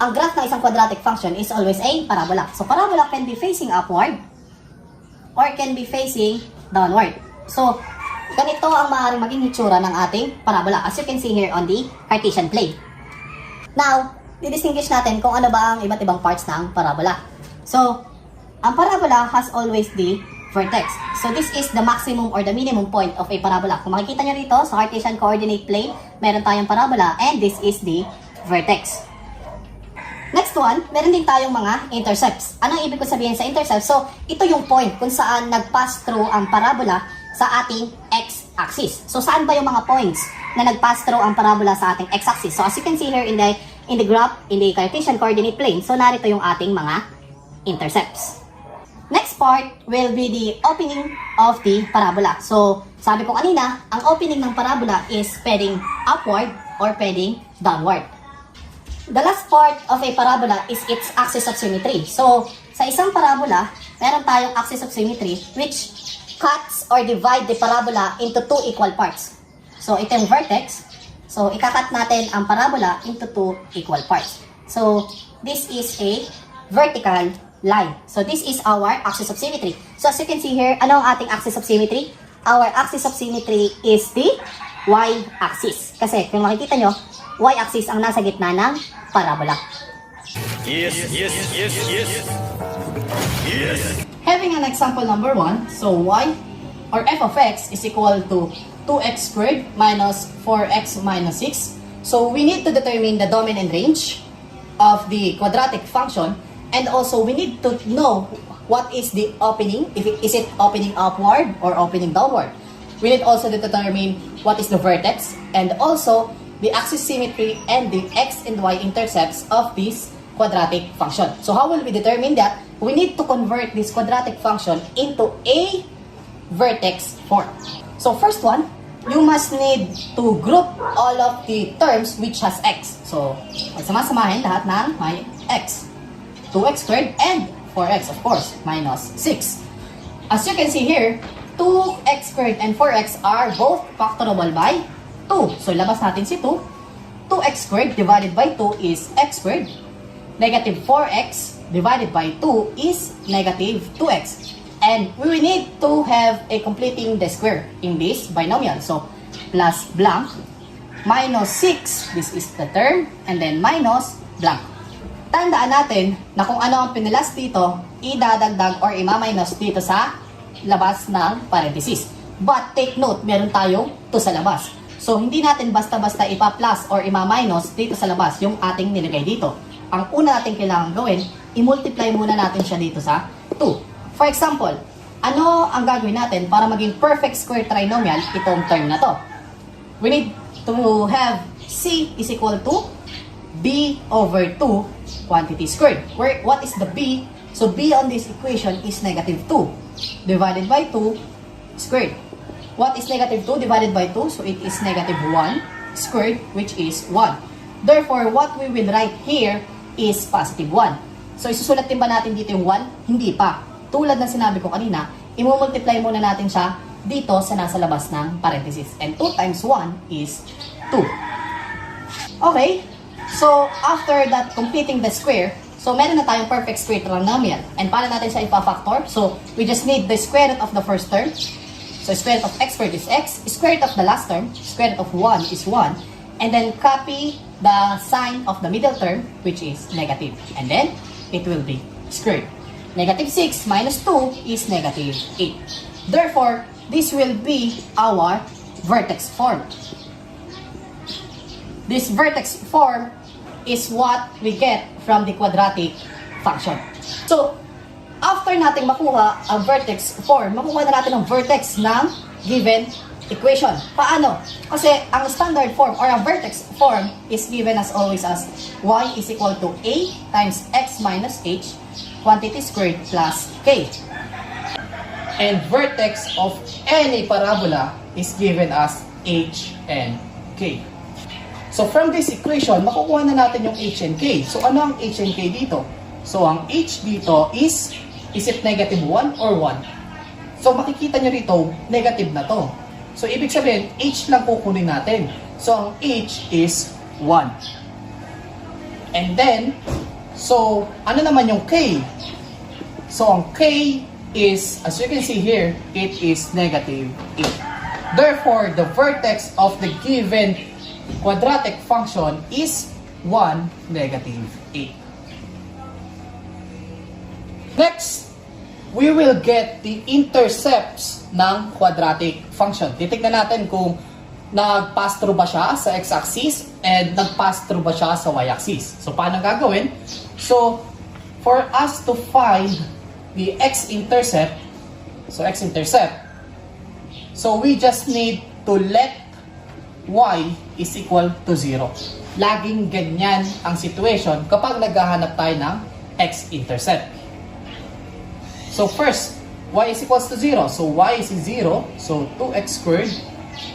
ang graph ng isang quadratic function is always a parabola. So, parabola can be facing upward or can be facing downward. So, ganito ang maaaring maging hitsura ng ating parabola as you can see here on the Cartesian plane. Now, didistinguish natin kung ano ba ang iba't ibang parts ng parabola. So, ang parabola has always the vertex. So, this is the maximum or the minimum point of a parabola. Kung makikita nyo rito sa Cartesian coordinate plane, meron tayong parabola and this is the vertex. Next one, meron din tayong mga intercepts. Anong ibig ko sabihin sa intercept? So, ito yung point kung saan nag-pass through ang parabola sa ating x-axis. So, saan ba yung mga points na nag-pass through ang parabola sa ating x-axis? So, as you can see here in the graph, in the Cartesian coordinate plane, so narito yung ating mga intercepts. Next part will be the opening of the parabola. So, sabi ko kanina, ang opening ng parabola is pwedeng upward or pwedeng downward. The last part of a parabola is its axis of symmetry. So, sa isang parabola, meron tayong axis of symmetry which cuts or divide the parabola into two equal parts. So, ito yung vertex. So, ikakat natin ang parabola into two equal parts. So, this is a vertical line. So, this is our axis of symmetry. So, as you can see here, ano ang ating axis of symmetry? Our axis of symmetry is the y-axis. Kasi, kung makikita nyo, y-axis ang nasa gitna ng parabola. Yes. Having an example number 1, so y or f of x is equal to 2x squared minus 4x minus 6. So we need to determine the domain and range of the quadratic function, and also we need to know what is the opening, is it opening upward or opening downward. We need also to determine what is the vertex and also the axis symmetry and the x and y intercepts of this quadratic function. So how will we determine that? We need to convert this quadratic function into a vertex form. So first one, you must need to group all of the terms which has x. So, magsama-samahin lahat ng may x. 2x squared and 4x, of course, minus 6. As you can see here, 2x squared and 4x are both factorable by 2. So, labas natin si 2. 2x squared divided by 2 is x squared. Negative 4x divided by 2 is negative 2x. And we will need to have a completing the square in this binomial. So, plus blank, minus 6, this is the term, and then minus blank. Tandaan natin na kung ano ang pinilas dito, idadagdag or ima-minus dito sa labas ng parenthesis. But take note, meron tayong 2 sa labas. So, hindi natin basta-basta ipa-plus or ima-minus dito sa labas yung ating nilagay dito. Ang una natin kailangan gawin, i-multiply muna natin siya dito sa 2. For example, ano ang gagawin natin para maging perfect square trinomial itong term na to? We need to have c is equal to b over 2 quantity squared. What is the b? So, b on this equation is negative 2 divided by 2 squared. What is negative 2 divided by 2? So, it is negative 1 squared, which is 1. Therefore, what we will write here is positive 1. So, isusulat din ba natin dito yung 1? Hindi pa. Tulad ng sinabi ko kanina, i-multiply muna natin siya dito sa nasa labas ng parenthesis. And 2 times 1 is 2. Okay. So, after that, completing the square, so meron na tayong perfect square trinomial. And para natin siya ipa-factor, so we just need the square root of the first term. So, square root of x squared is x. Square root of the last term, square root of 1 is 1. And then copy the sign of the middle term, which is negative. And then, it will be squared. Negative 6 minus 2 is negative 8. Therefore, this will be our vertex form. This vertex form is what we get from the quadratic function. So, after nating makuha ang vertex form, makuha na natin ang vertex ng given equation. Paano? Kasi ang standard form or ang vertex form is given as always as y is equal to a times x minus h quantity squared plus k. And vertex of any parabola is given as h and k. So from this equation, makukuha na natin yung h and k. So ano ang h and k dito? So ang h dito is it negative 1 or 1? So makikita nyo rito, negative na to. So ibig sabihin, h lang kukunin natin. So ang h is 1. And then, so, ano naman yung K? So, ang K is, as you can see here, it is negative 8. Therefore, the vertex of the given quadratic function is 1, negative 8. Next, we will get the intercepts ng quadratic function. Titignan natin kung nag-pass through ba siya sa x-axis and nag-pass through ba siya sa y-axis. So, paano gagawin? So, for us to find the x-intercept, so we just need to let y is equal to 0. Laging ganyan ang situation kapag naghahanap tayo ng x-intercept. So, first, y is equals to 0. So, y is 0. So, 2x squared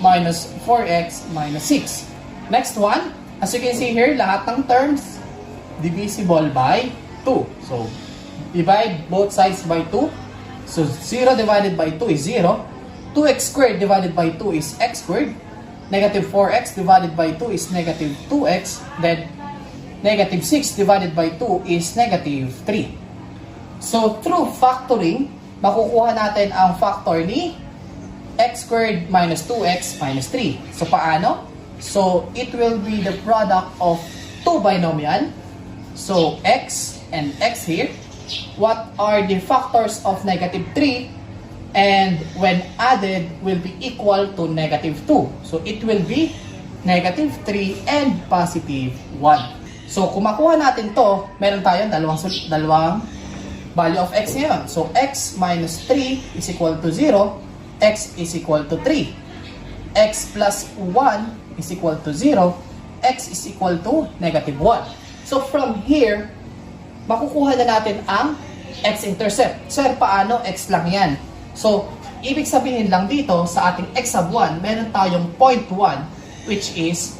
minus 4x minus 6. Next one, as you can see here, lahat ng terms divisible by 2. So, divide both sides by 2. So, 0 divided by 2 is 0. 2x squared divided by 2 is x squared. Negative 4x divided by 2 is negative 2x. Then, negative 6 divided by 2 is negative 3. So, through factoring, makukuha natin ang factor ni x squared minus 2x minus 3. So, paano? So, it will be the product of two binomial. So, x and x here. What are the factors of negative 3? And when added, will be equal to negative 2. So, it will be negative 3 and positive 1. So, kung makuha natin to, meron tayong dalawang value of x ngayon. So, x minus 3 is equal to 0. X is equal to 3. X plus 1 is equal to 0. X is equal to negative 1. So, from here, makukuha na natin ang x-intercept. Sir, paano? X lang yan. So, ibig sabihin lang dito, sa ating x sub 1, meron tayong 0.1, which is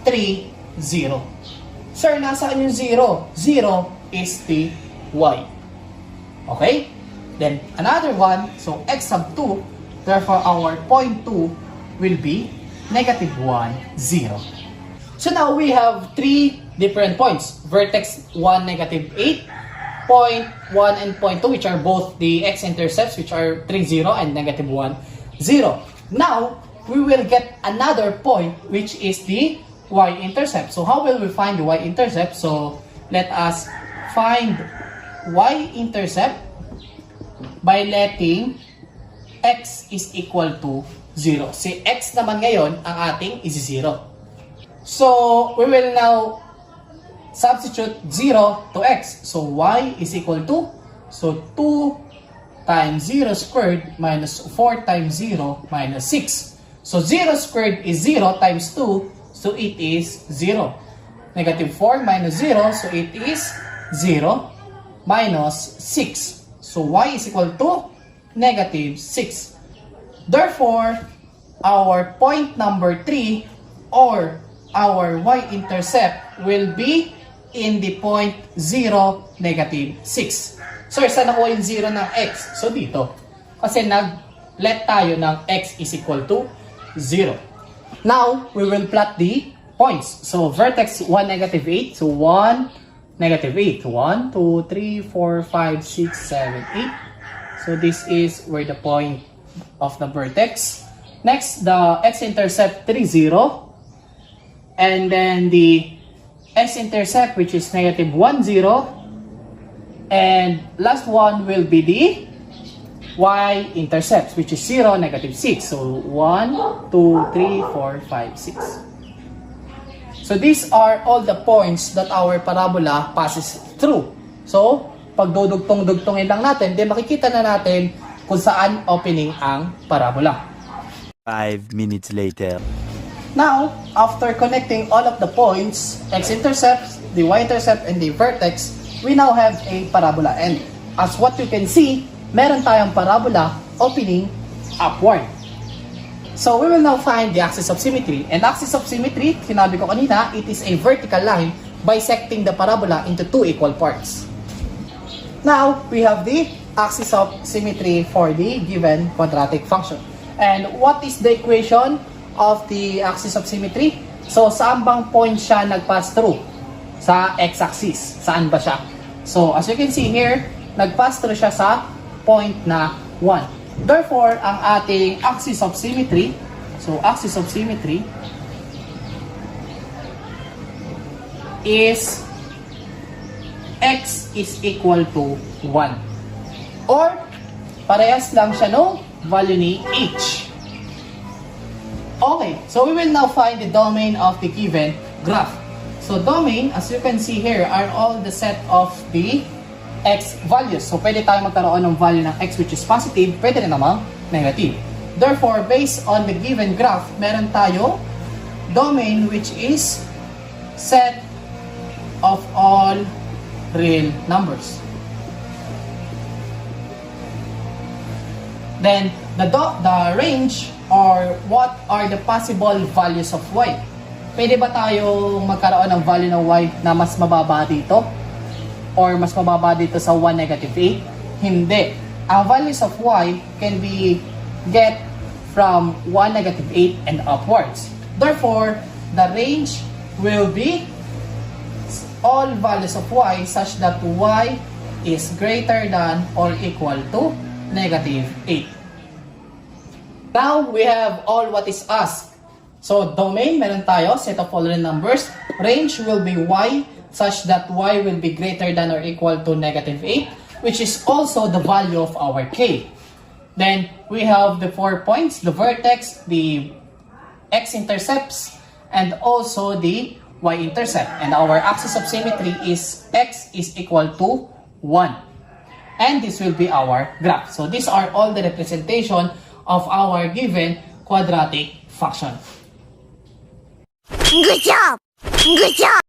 3, 0. Sir, nasaan yung 0? 0 is the y. Okay? Then, another one, so x sub 2, therefore, our 0.2 will be negative 1, 0. So now we have three different points. Vertex 1, negative 8, point 1 and point 2, which are both the x-intercepts, which are 3, 0 and negative 1, 0. Now, we will get another point, which is the y-intercept. So how will we find the y-intercept? So let us find y-intercept by letting x is equal to 0. Si x naman ngayon, ang ating is 0. So, we will now substitute 0 to x. So, y is equal to, so 2 times 0 squared minus 4 times 0 minus 6. So, 0 squared is 0 times 2, so it is 0. Negative 4 minus 0, so it is 0 minus 6. So, y is equal to negative 6. Therefore, our point number 3 or our y-intercept will be in the point 0, negative 6. So, saan nakuha yung 0 ng x? So, dito. Kasi nag-let tayo ng x is equal to 0. Now, we will plot the points. So, vertex 1, negative 8. So, 1, negative 8. 1, 2, 3, 4, 5, 6, 7, 8. So, this is where the point of the vertex. Next, the x-intercept 3, 0. And then the x-intercept, which is negative 1, 0. And last one will be the y-intercept, which is 0, negative 6. So, 1, 2, 3, 4, 5, 6. So, these are all the points that our parabola passes through. So, pag dudugtong-dugtongin lang natin, then makikita na natin kung saan opening ang parabola. 5 minutes later. Now, after connecting all of the points, x-intercept, the y-intercept, and the vertex, we now have a parabola. And as what you can see, meron tayong parabola opening upward. So, we will now find the axis of symmetry. And axis of symmetry, sinabi ko kanina, it is a vertical line bisecting the parabola into two equal parts. Now, we have the axis of symmetry for the given quadratic function. And what is the equation of the axis of symmetry? So, saan bang point siya nag-pass through? sa x-axis. Saan ba siya? So, as you can see here, nag-pass through siya sa point na 1. Therefore, ang ating axis of symmetry, so axis of symmetry is x is equal to 1. Or, parehas lang siya no value ni h. Okay, so we will now find the domain of the given graph. So domain, as you can see here, are all the set of the x values. So pwede tayo magkaroon ng value ng x which is positive, pwede rin namang negative. Therefore, based on the given graph, meron tayo domain which is set of all real numbers. Then, the range or what are the possible values of y. Pwede ba tayo magkaroon ng value ng y na mas mababa dito? Or mas mababa dito sa 1, negative 8? Hindi. Ang values of y can be get from 1, negative 8 and upwards. Therefore, the range will be all values of y such that y is greater than or equal to negative 8. Now, we have all what is asked. So, domain, meron tayo, set of all real numbers. Range will be y such that y will be greater than or equal to negative 8, which is also the value of our k. Then, we have the 4 points, the vertex, the x-intercepts, and also the y-intercept. And our axis of symmetry is x is equal to 1. And this will be our graph. So, these are all the representation of our given quadratic function. Good job! Good job!